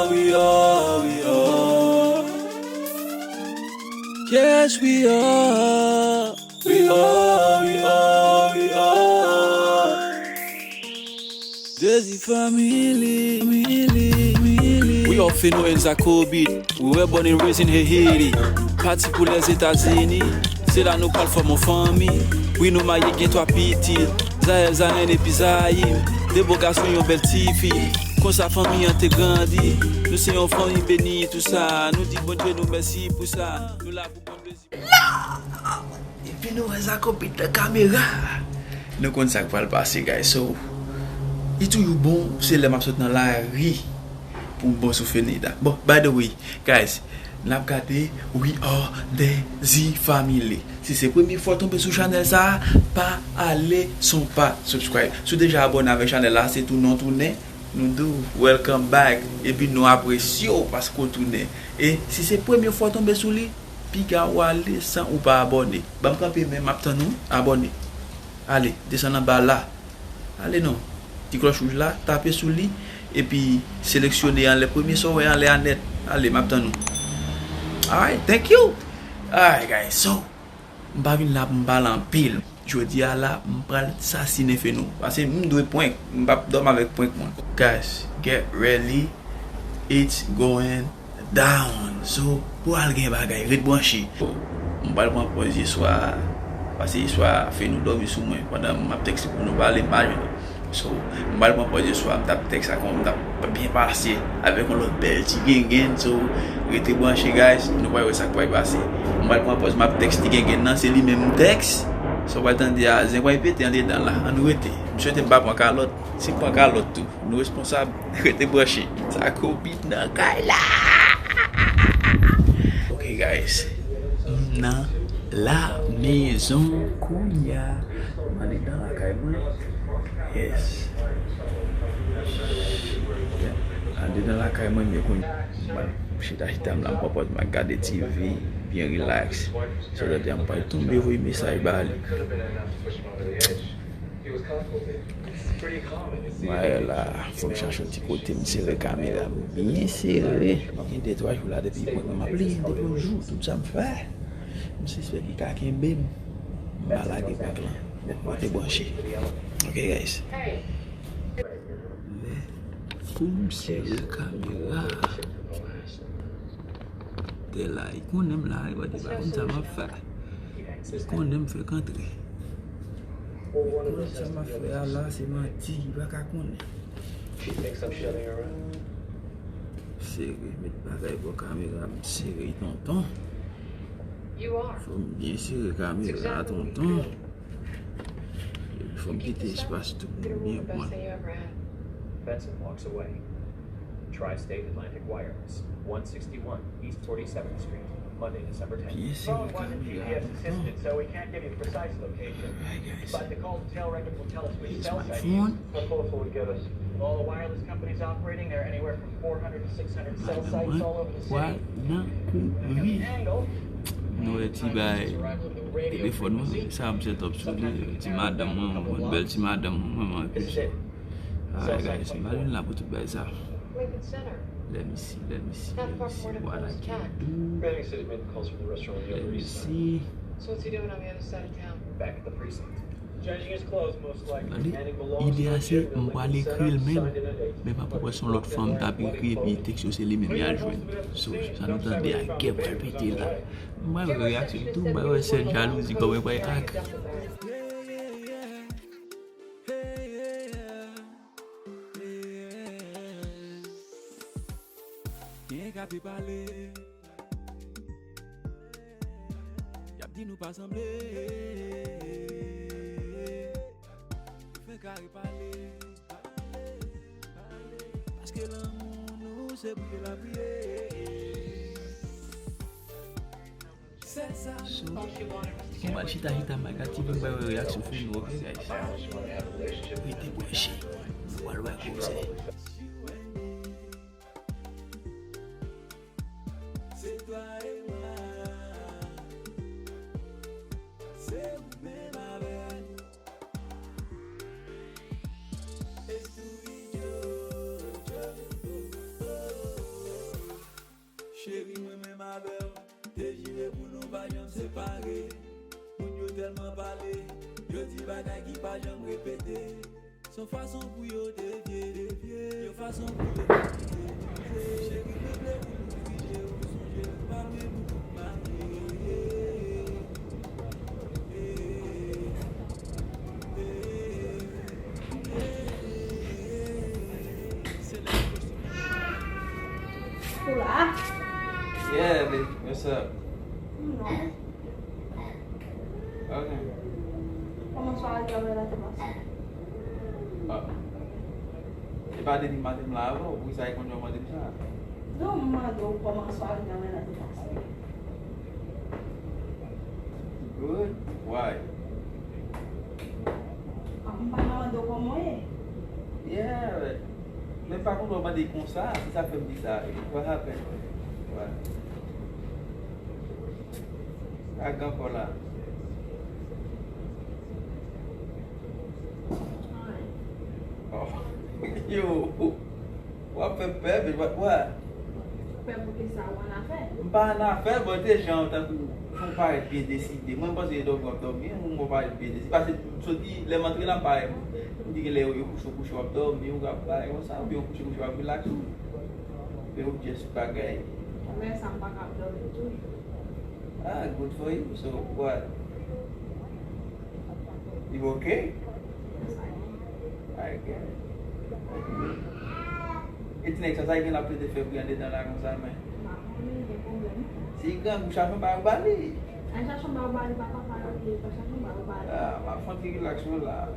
we are. Yes, we are. We are. Desi family. We all know in Zakobi. We were born and raised in Haiti. Parti pour les États-Unis. C'est là nous parle for mon famille. Oui, nous maillons gen toi piti. Zaïe, Zanen et Pizaï. Des beaux garçons, yon belle tifi. Quand sa famille a grandi. Nous sommes une famille bénie, tout ça. Nous disons bon Dieu, nous merci pour ça. Nous la pour bon plaisir. Et puis nous, Zakobi de caméra. Nous connaissons ça qui va le passer, guys. So, et tout bon, c'est les marches dans la rue. Pour bon souffrir. Bon, by the way, guys. N'a regardé We Are Desi Family. Si c'est la première fois tomber sur channel ça, pas aller sans pas subscribe. Si déjà abonné avec channel là, c'est tout non tourné. Nous disons welcome back et puis nous apprécions parce qu'on tourne. Et si c'est la première fois tomber sur lui, puis ou aller sans ou pas abonné. Bam camper même après nous abonné. Allez, descend en bas là. Allez non. Petit cloche rouge là, tapez sur lui et puis sélectionnez les premiers sons et aller en net. Allez, maintenant nous. Alright, thank you. Alright, guys, so, m'pa vin la m'parle en pile. Je dis à la m'pral assassiner fait nous. Parce que m'doit point, m'pa dormir avec point moi. Guys, get ready. It's going down. So, pour aller gen bagay, red branché. M'pa prendre pause soir. Parce que soir fait nous dormir sous moi pendant m'a texte pour nous parler mal. So, m'pa prendre pause soir, m'tap texte comme m'tap bien passer avec un autre belle ti gen. So, restez branchés, guys. Nous voyons ça qui va passer. On va prendre pause ma texte qui gen nan, c'est lui même texte. So va attendre à zin va répéter en dedans là. On rete. Monsieur te pas prendre calotte, c'est pas calotte tout. Nous responsables restez branchés. Ça copie dans là. OK, guys. Dans la maison Kounia. On est dans la caille. Yes. On est dans la caille moi Chita me la propose ma garder TV bien relax. So that I'm pas tomber vous message bal. Voilà, faut me chercher un petit côté me serrer caméra bien serré. Il y a 2-3 jours là depuis qu'on m'a appelé depuis jour tout ça me fait. Je sais pas qui a qu'un bim. Malade pas là. Bon, t'es branché. OK guys. Comme c'est le caméra. T'es là, qu'on aime là, il va dire, comme ça m'a fait. Qu'on aime faire rentrer. Ça m'a fait là, c'est menti, il va qu'à connaître. Serré, mettre bagaille pour caméra, serré tonton. Faut bien serrer caméra tonton. Il faut me quitter l'espace tout bien pour moi. Benson walks away. Tri-State Atlantic Wireless, 161 East 47th Street, Monday, December 10th. Phone wasn't GPS assisted, so we can't give you the precise location. But the call to tail record will tell us which cell site. How close will it get us? All the wireless companies operating, there are anywhere from 400 to 600 cell sites all over the city. The angle. Nous petit bail téléphone ça me set up sur lui petit madame une belle petit madame maman plus. Ah guys, imagine là pour tout bail ça. Let me see. What I can do. Manning said he made the calls from the restaurant on the Let Upper me East Side. see. So what's he doing on the other side of town? Back at the precinct. Judging his clothes, most likely. Manning belongs L'idée to a c'est gym on va building l'écrire set même up, signed in a date. mais pas pour son l'autre femme taper écrit puis texte c'est lui même y a joindre. So ça nous donne des guerres répéter là. Moi réaction tout moi c'est jalousie comme pas hack. Qu'à parler. Y'a dit nous pas sembler. Fait qu'à parler. Parce que l'amour nous c'est pour la prier. C'est ça. On va chita magati pour voir réaction sur nous guys. Oui, t'es branché. Voilà comme ça. C'est toi et moi. C'est vous-même avec. Et tout idiot. parler. Yo dis bagay qui pas jamais répété. Son façon pour yo dévier. Yo façon pour yo dévier. Chérie, me plaît pour nous figer. Ou songe, pas loin pour nous marier. Olá. Yeah, baby. What's up? No. Okay. Vamos falar de obra de você. Iba din yung matim labo, kung sa'yo kung yung matim siya. Não mandou como a sua galera de você. Good? Why? A pai não mandou como é. Yeah, même pas qu'on m'a dit comme ça, si ça fait me dire ça, what happened? What? Agam por lá. Oh, yo, what baby, what? Foi porque saiu na fé. Pas na fé, but des gens sont pas bien décidés. Moi, parce que je dois dormir, on va pas bien décidé. Parce que je dis, les mentres là, pas. On dit que les couches à dormir, on va pas, on s'en bien coucher à relax. Mais on just bagaille. Também são pagado de tudo. Ah, good for you. So what? You okay? I get it. It's next as I can apply the February dans la consommation. Não tem problema. Si gang vous cherchez pas bali. A gente chamar o baile para papai aqui, para chamar o baile. Ah, ma fonte relax là.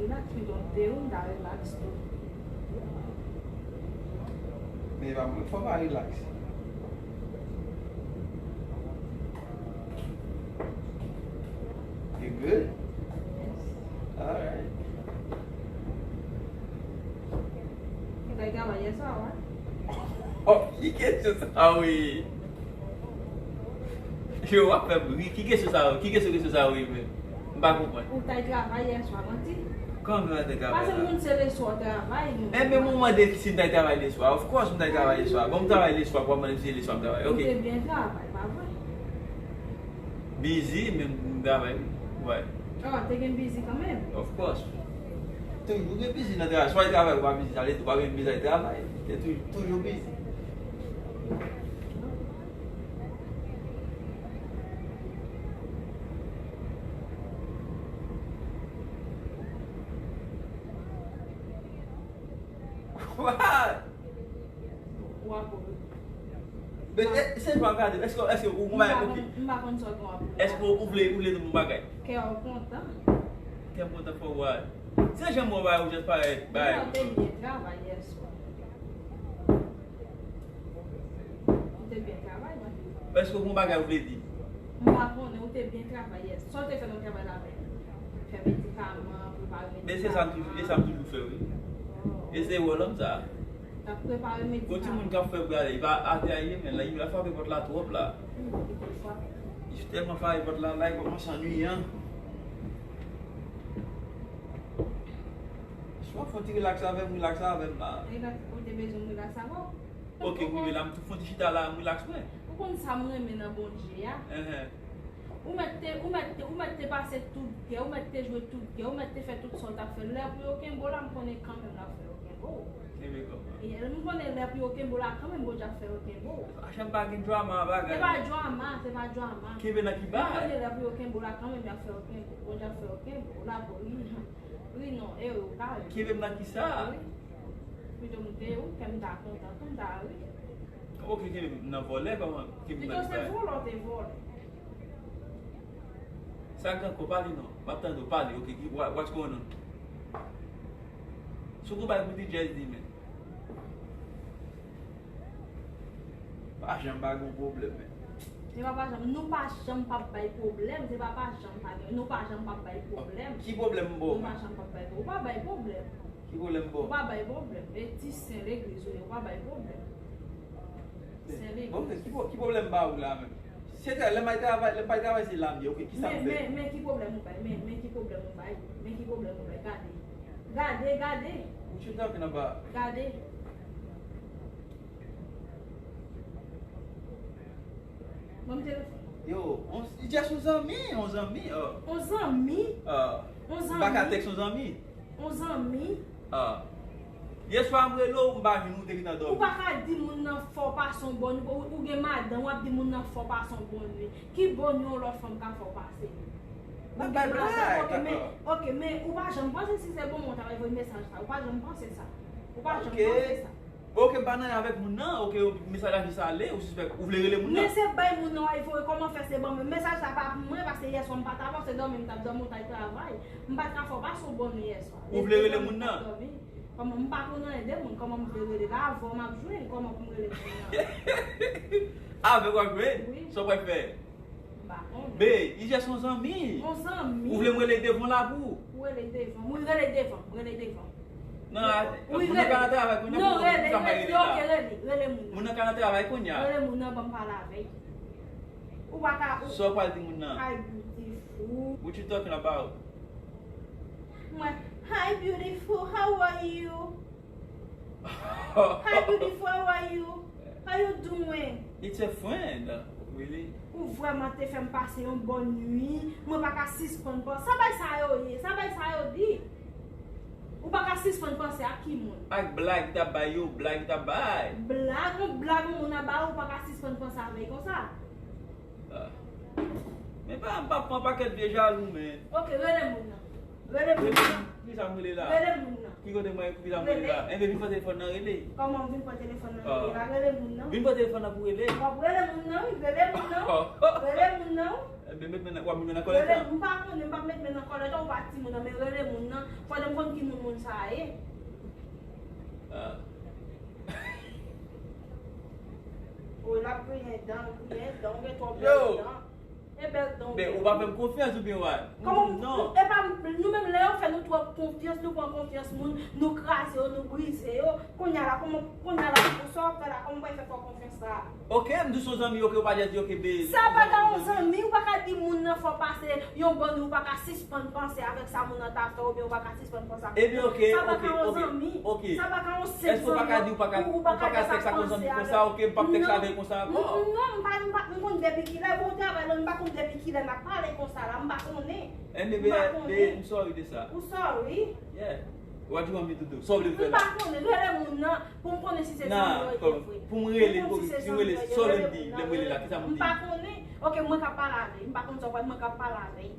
Relax, we don't do that, relax too. Mais faut pas relax. You good? Alright. Vai gravar isso agora? Oh, qui est-ce ça oui? Yo, apa beri? Qui est-ce ça? Qui est-ce ça oui? Pas comprendre. O tá gravar isso agora, sim? Como vai ter Mas trabalho? muito seleção gravar. É mesmo uma deficiência de trabalho de soir. Of course, não trabalho de soir. Vamos trabalhar de soir para manipular de soir trabalho. Não OK. tem bem gravar, vai vai. Busy mesmo trabalho. Ouais. Ó, tem que busy também. Of course. Toujours busy na trabalho. Soit trabalho pas busy, aller tu pas bien busy travail. Tu es toujours busy. What? O apoio. C'est pas grave. Est-ce que vous m'avez OK? Não vai acontecer com o apoio. Est-ce que vous voulez de mon bagage? Quer o conta? Quer conta for what? Se já mo vai just para Não tem bem gravar isso. Não tem bem gravar, mas. Est-ce que mon bagage vous voulez dire? Não vai acontecer, não tem bem gravar isso. Só tem que não trabalhar bem. Faire médicaments, préparer Mais c'est ça toujours fait oui. Et c'est voilà ça. T'as préparé Quand médicaments. tout le monde qui fait regarder, il va atterrir mais là il va faire votre la trop là. Il fait tellement faire votre là il commence à s'ennuyer hein. Soit faut tu relaxer avec là. Ou tem besoin de relaxar agora? OK, oui là tout font chita là relax ouais. Ou quando ça me remène un bon dia, ou mettez passer tout dia, ou mettez jouer tout dia, ou mettez faire tout sorte à faire. Là pour aucun bon là me connaît quand même là faire aucun bon. Et elle me connaît là pour aucun bon là quand même bon déjà faire aucun bon. Acham pas qu'un drama bagage. C'est pas drama. Qui veut là qui va? On est là pour aucun bon là quand même déjà faire aucun bon. Bon déjà faire aucun bon là pour lui. Oui non, et au cas. Qui veut là qui ça? Oui donc Dieu qui me dá conta comme ça oui. OK, qui veut na voler comment? Qui veut Então você vola ou te vola? Ça quand qu'on parle non, pas tant de parler. OK, what's going on? Surtout pas écouter jazz dit mais. Pas jamais pas un problème. C'est pas jamais, nous pas jamais pas de problème, c'est pas jamais pas, nous pas jamais pas de problème. Qui problème bon? Nous pas jamais pas de problème. Qui problème Nous bon? pas de problème. Et si c'est l'église, nous pas de problème. C'est l'église. Bon, qui problème pas ou là même? C'est le pas travail c'est là OK, qui ça fait? Mais qui problème ou pas? Mais qui problème ou pas? Mais qui problème ou pas? Gardez. What you talking about? Gardez. Mon téléphone. Yo, il dit son ami, 11 amis. 11 amis? 11 amis? Baka tek son ami. 11 amis? Yes, fam relo, mba vin nou te ki nan Ou dormi. pa ka di moun nan fò pa son bon, ou gen madan wap di moun nan fò pa son bon li. Ki bon yon lò fòm ka fò pase. Nan bay blay. Ok, men ou pa jom pense si se bon moun travay voy mesaj sa. Ou pa jom pense sa. Ou pa jom Ok. pense sa. Ok, mba nan avèk moun nan, ok, mesaj ki sa ale, ou suspect, ou vle rele moun Men nan. se bay moun nan il faut comment faire c'est bon. Men mesaj sa pa pou mwen parce yes on pa t'avoir c'est dormi m'tap dormi on tay travay. M'pa ka fò pa son bon yes. Ou vle rele moun nan. Comment m'pa konnen de moun, comment m'vle rele la avò m'a joué, comment pou rele moun nan. Avèk wak Oui. mwen, so wè fè. Ba on. Be, il jè son ami. 11 amis. Ou vle mwen le devon la pou. Où est les devants? Où est les devants? Où est les devants? Nan, Oui, moun nan kanate avèk moun nan. Non, Moun nan kanate avèk moun nan. Rele moun nan bon parler avec. Ou pas ka So pal di moun nan. Hi beautiful. What you talking about? Moi, hi beautiful, how are you? Hi beautiful, how are you? How you doing? It's a friend. Really? Ou vraiment te fait me passer une bonne nuit. Moi pas ka 6 points pas. Ça va ça yo, ça va ça yo dit. Ou pas ka 6 points penser à qui moun? Ak blag ta bay yo, blag ta bay. Blague moun a ba ou pas ka 6 points penser avec comme ça. Men pa pran paket de jalou men. OK, rele moun nan. Rele moun nan. Ki sa mwile la? Rele moun nan. Ki kote mwen ki sa mwile la? En ve vin pa telefon nan rele? Comment vin pa téléphone nan? Rele moun nan. Vin pa telefon nan pou rele? Rele moun nan, rele moun nan. Rele moun nan. Be met men nan kwa mi men nan kolektan? Rele moun pa konnen pa met men nan kolektan ou pa ti moun nan, men rele moun nan. Fwa dem kon ki moun sa e. Ou la priye dan, gen to Yo! dan. E bel dan. Be ou pa fèm konfians ou bien wè? Comment Non. et pas nous même là on fait nous trop confiance, nous prend confiance moun, nous craser, nous briser. Qu'on y a là comment pour sortir là, comment on va faire confiance ça. Ok, mdou son zami yo ke ou pa jati yo ke be. Ça pas dans 11 amis, ou pas ka di moun nan faut passer yon bon ou pas ka suspendre penser avec ça moun nan ta fait ou bien ou pas ka suspendre penser. Eh bien ok, ça pas ok, ka 11 ok, amis. ok. Ça pas ka 11 Est-ce que ou pa ka di ou pa ka tek sa kon zami kon sa, ok, pa tek sa avek kon sa akor? Non, pas moun depuis qu'il est bon travail, on pas kon depuis qu'il est n'a parler comme ça là, on pas connait. And I'm sorry de sa. Ou sorry. Yeah. What do you want me to do? So vle fè Ou la. pa konnen, rele moun nan, pou m konnen si se Nan, pou m rele, si m rele, so lem di, lem rele la, ki sa m m di? pa konnen, ok, mwen ka pala ave, m pa konnen so mwen ka pala ave.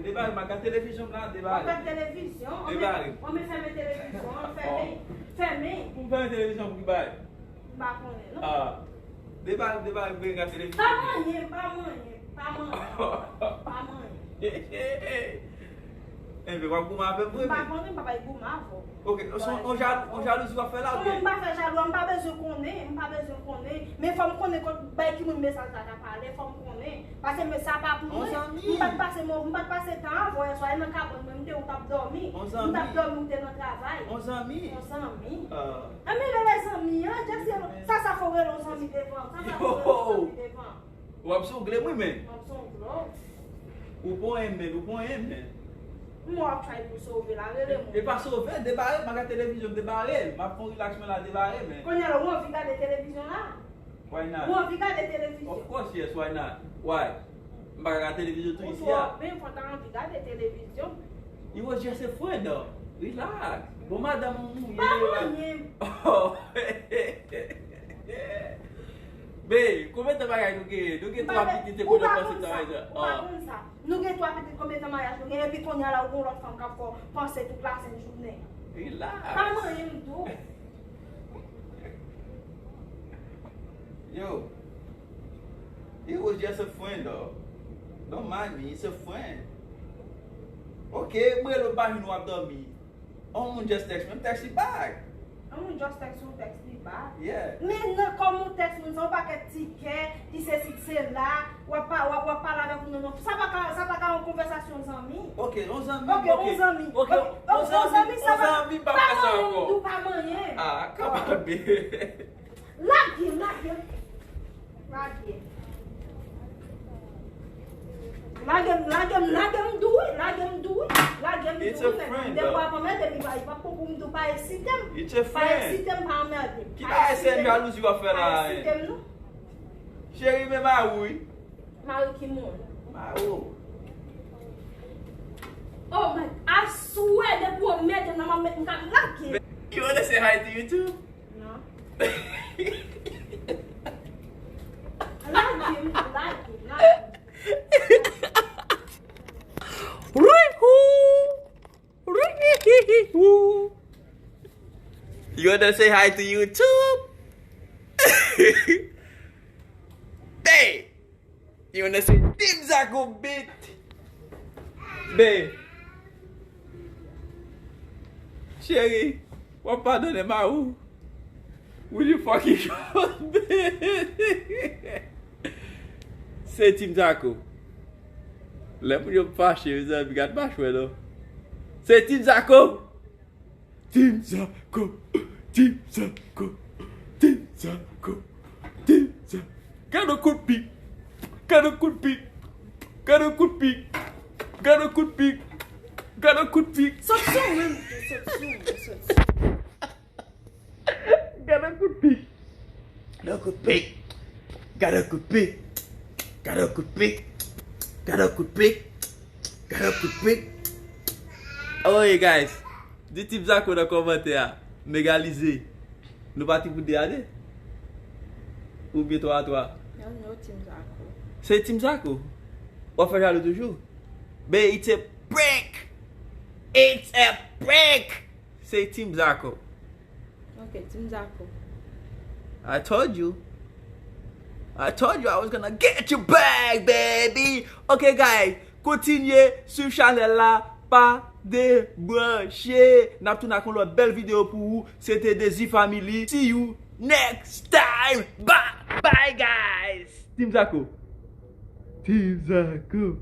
Debare, maka televizyon la, debare. On fait télévision, Debare. on me ferme télévision, on ferme. Pou m fè televizyon pou ki bay? M pa konnen, non? Debare, mwen nga televizyon. Pa manye. Enve, wap gouman apè mwen? M pa konnen, m pa bay gouman avon. Ok, on jalou si wap fè la ou Comment bien? m pa fè jalou, m pa bezon konnen, men fòm konnen kon bay ki moun mesaj la ta pale, fòm konnen. Parce que ça pas pour moi. M pa passe temps avon, soye nan kabon mwen mte ou tap dormi. M tap dormi ou te nan travay. 11 ami? 11 ami. Ah. Ami les amis, ça faut rele 11 ami devant. Ça faut rele 11 ami devant. Wap sou gle mwen men? On son gros. Ou bon men? Moi try pour sauver la rele E moun. pa sove, debare, maka televizyon debare. Ma pon relaxman la debare men. Kon yalo ou an fi gade télévision là? Why not? Ou an fi gade télévision? Of course yes, why not? Why? Mbaka ka televizyon tou Ou isi so, ya. ben faut an fi gade télévision. It was just a friend though. Relax. Bon madame mou. Pa manye. Oh. Be, kome te bagay nou ge? Nou ge 3 pitite kou de panse ta waj. Ou pa kon sa. Nou gen 3 petite combien de mariage nou gen epi kon yala ou l'autre femme ka fò penser toute la semaine journée. Relax. Pa manye m'tou. Yo, it was just a friend though. Don't mind me, it's a friend. Ok, mwen lo ba nou ap dormi. On moun just text me, text you back. Moun just text ou text li ba. Yeah. Men nan kom moun text moun son pa ke tiket, ki se si se la, wap pala avek moun nan. Sa pa ka an konversasyon zanmi. Ok, on zami. Ok, on zami. Ok, on zami, sa pa. on zami pa pa sa moun anko. dou pa manye. Ah, kama be. Lagye. Lagye mdouy. It's a friend, De though. pa mè de mi ba, pa pou mdou pa esitem. It's a Pa friend. esitem pa mè de. Ki ba esen jalousi wap fè la? Pa esitem nou. Chéri, mè ma woui. Marie Kimon. Maro. Oh my, I swear the poor man and I'm lucky. You wanna say hi to YouTube? No. I like him. You wanna say hi to YouTube? Hey! You wanna say Team Zaco beat? Babe. Chérie, what pardonne ma où? Will you fucking come, babe? Say Team Zaco. Let me know fâché, vous avez got bash well. Say Team Zaco. Team Zaco. Team Zaco. Team Zaco. Team Zaco. Got a good pick. Got a good pick. Got a good pick. Got a good pick. Got a good pick. Sot sou men. Got a good pick. Got a good pick. Got a good pick. Got a good pick. Got a good pick. Got a good pick. Oh hey guys, dites Team Zaco dans les commentaires. Mégalisé. Nous partons pour dire. Ou bien toi à toi. Non, Team Zaco. C'est Team Zaco. On fait le toujours. Mais it's a prank. It's a prank. C'est Team Zaco. Okay, Team Zaco. I told you I was gonna get you back, baby. Ok, guys, continuez sur channel là. Pas débranché. N'a tout n'a qu'on l'autre belle vidéo pour vous. C'était Desi Family. See you next time. Bye, bye, guys. Team Zaco. Team Zaco.